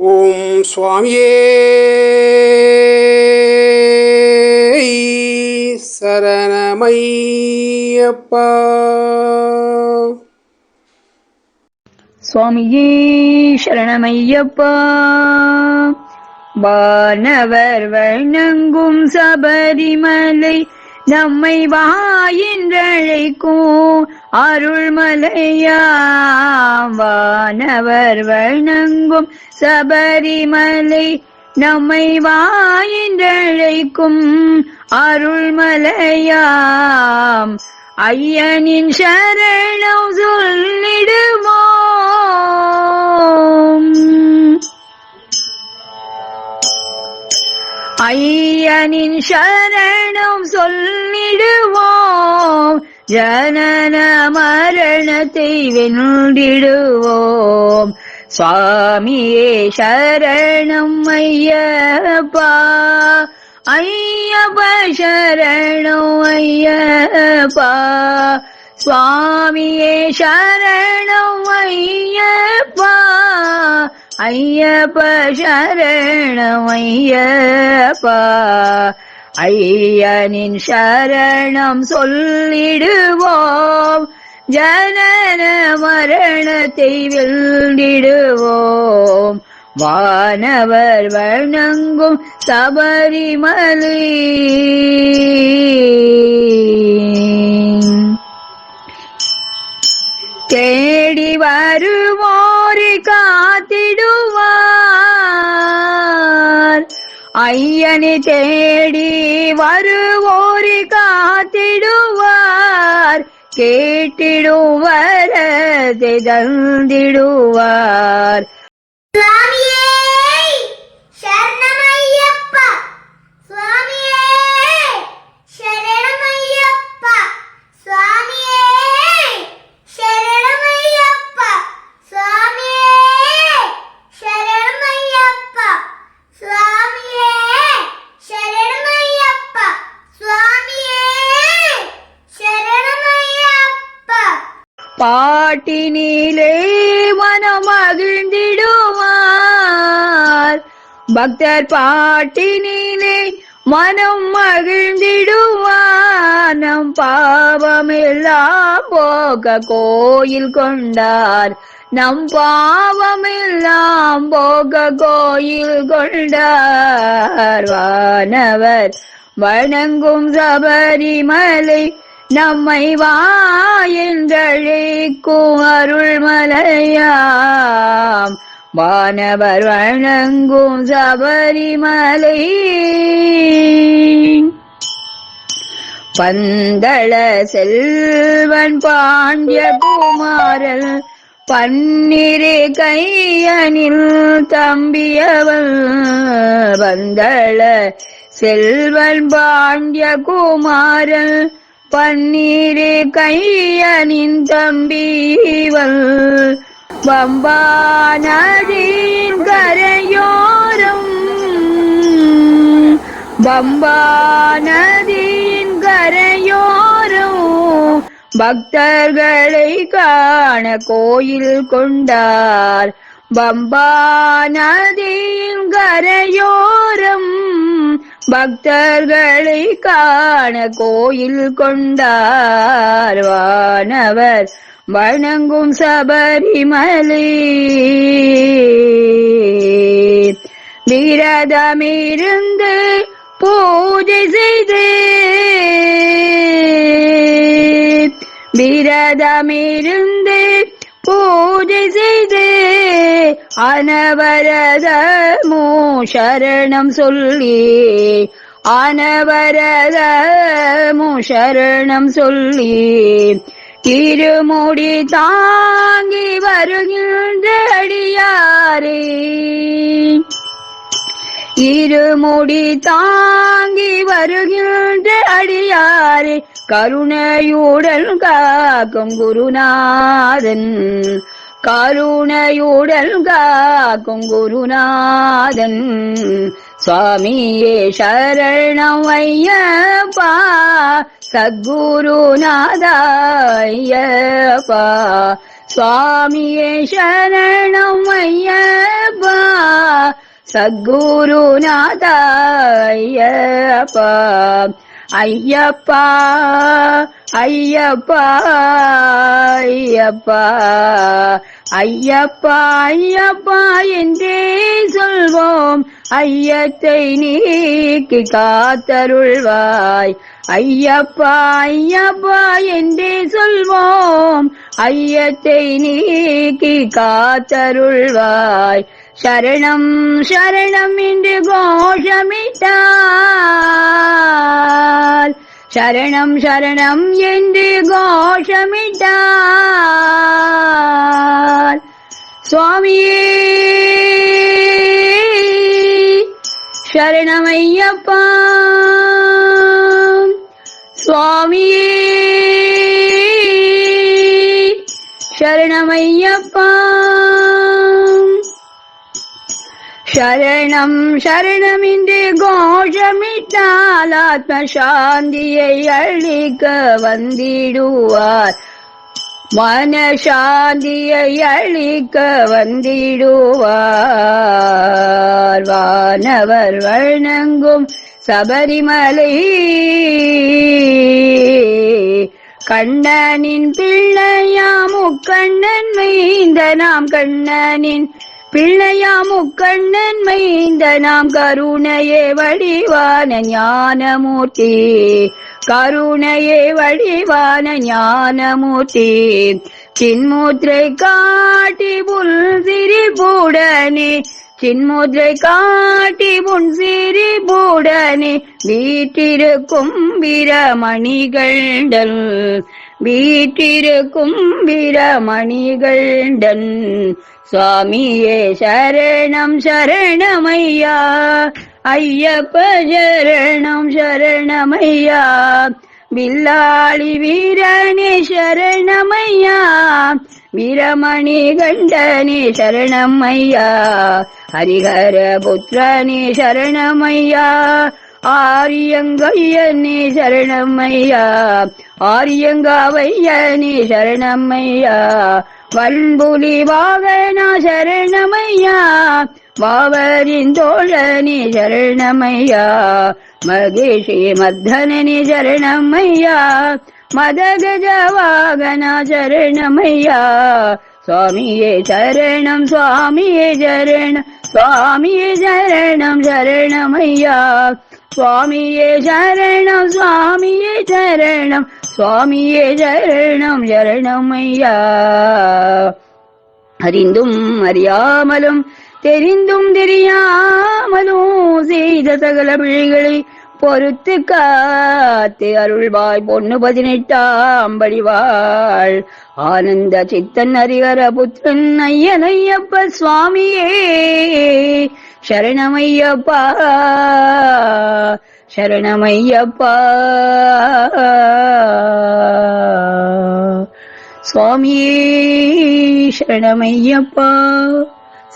ஓம் சுவாமியே சரணமையப்பா. சுவாமியே சரணமையப்பா. வானவர் வணங்கும் சபரிமலை நம்மை வாயின்றழைக்கும் அருள்மலையாம். வானவர் வணங்கும் சபரிமலை நம்மை வாயின்றழைக்கும் அருள்மலையாம். ஐயனின் சரணம் சொல்லிடுவோம். ஐயனின் சரணம் சொல்லிடுவோம். ஜனன மரணத்தை வென்றிடுவோம். சுவாமியே சரணம் ஐயப்பா. ஐயப்ப சரணம் ஐயப்பா. சுவாமியே சரணம் ஐயப்பா. ஐயப்ப சரணம் ஐயப்பா. ஐயனின் சரணம் சொல்லிடுவோம். ஜனன மரணத்தை வென்றிடுவோம். வானவர் வணங்கும் சபரிமலை தேடி வருவோரை காத்திடுவார். ஐயனை தேடி வருவோரை காத்திடுவார். கேட்டிடும் வரத்தை தந்திடுவார். பாட்டினிலே மனம் மகிழ்ந்திடுவார். பக்தர் பாட்டினிலே மனம் மகிழ்ந்திடுவார். நம் பாவமெல்லாம் போக கோயில் கொண்டார். நம் பாவமெல்லாம் போக கோயில் கொண்டார். வானவர் வணங்கும் சபரிமலை நம்மை வாயின்றழைக்கும் அருள்மலையாம். வானவர் வணங்கும் சபரிமலை பந்தள செல்வன் பாண்டிய குமாரன் பன்னிரு கையனில் தம்பியவன். பந்தள செல்வன் பாண்டிய குமாரன் பன்னிரு கையனின் தம்பிவள். பம்பா நதியின் கரையோரம் பம்பா நதியின் கரையோரம் பக்தர்களை காண கோயில் கொண்டார். பம்பா நதியின் கரையோரம் பக்தர்களை காண கோயில் கொண்டார். வானவர் வணங்கும் சபரிமலை விரதமிருந்து பூஜை செய்து விரதமிருந்து பூஜை செய்து அனவரதமோ சரணம் சொல்லி அனவரதமோ சரணம் சொல்லி திருமுடி தாங்கி வருகின்ற அடியாரே. இருமுடி தாங்கி வருகின்ற அடியாரே. கருணையுடன் காக்கும் குருநாதன். கருணையுடன் காக்கும் குருநாதன். சுவாமியே சரணம் ஐயப்பா. சத்குருநாதா ஐயப்பா. சுவாமியே சரணம் ஐயப்பா. சத்குருநாத ஐயப்பா ஐயப்பா ஐயப்பா ஐயப்பா ஐயப்பா ஐயப்பா என்றே சொல்வோம் ஐயத்தை நீக்கி காத்தருள்வாய் ஐயப்பா ஐயப்பா என்றே சொல்வோம் ஐயத்தை நீக்கி காத்தருள்வாய் சரணம் சரணம் என்று கோஷமிட்டால் சரணம் சரணம் என்று கோஷமிட்டால் சுவாமியே சரணமையப்பா சுவாமியே சரணமையப்பா சரணம் சரணம் என்று கோஷமிட்டால் ஆத்ம சாந்தியை அளிக்க வந்திடுவார் மனசாந்தியை அளிக்க வந்திடுவார் வானவர் வணங்கும் சபரிமலை கண்ணனின் பிள்ளையாம் முக்கண்ணன் மைந்த நாம் கண்ணனின் பிள்ளையாம் முக்கண்ணன் மைந்த நாம் கருணையே வடிவான ஞானமூர்த்தி கருணையே வடிவான ஞானமூர்த்தி சின்முத்ரை காட்டி புல் சிரிப்புடனே சின்முத்ரை காட்டி புன் சிரிப்புடனே வீட்டிருக்கும் வீரமணிகண்டன் வீட்டிருக்கும் வீரமணிகண்டன் சுவாமியே சரணம் சரணமையா ஐயப்ப சரணம் சரணமையா வில்லாளி வீரனே சரணமையா வீரமணி கண்டனே சரணமையா ஹரிஹர புத்திரனே சரணமையா ஆரியங்கையனே சரணமையா ஆரியங்காவையனே சரணமையா வன்புலி வாகனா சரணமையா வாவரின் தோழனே சரணமையா மகேஷி மர்தனனே சரணமையா மதகஜ வாகனா சரணமையா சுவாமியே சரணம் சுவாமியே சரணம் சுவாமியே சரணம் சரணமையா சுவாமியே சரணம் சுவாமியே சரணம் சுவாமியே சரணம் சரணமையா அறிந்தும் அறியாமலும் தெரிந்தும் தெரியாமலும் செய்த சகல பிழைகளை பொறுத்து காத்து அருள்வாய் பொண்ணு 18ஆம் படிவாள் ஆனந்த சித்தன் ஹரிஹர புத்திரன் ஐயன் ஐயப்ப சுவாமியே சரணமையப்பா சரணமையப்பா சுவாமியே சரணமையப்பா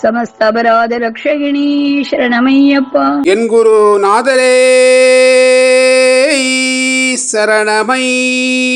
समस्त अपराध रक्षगिणी शरणमय्यप्पा என் குரு நாதரே சரணமையப்பா.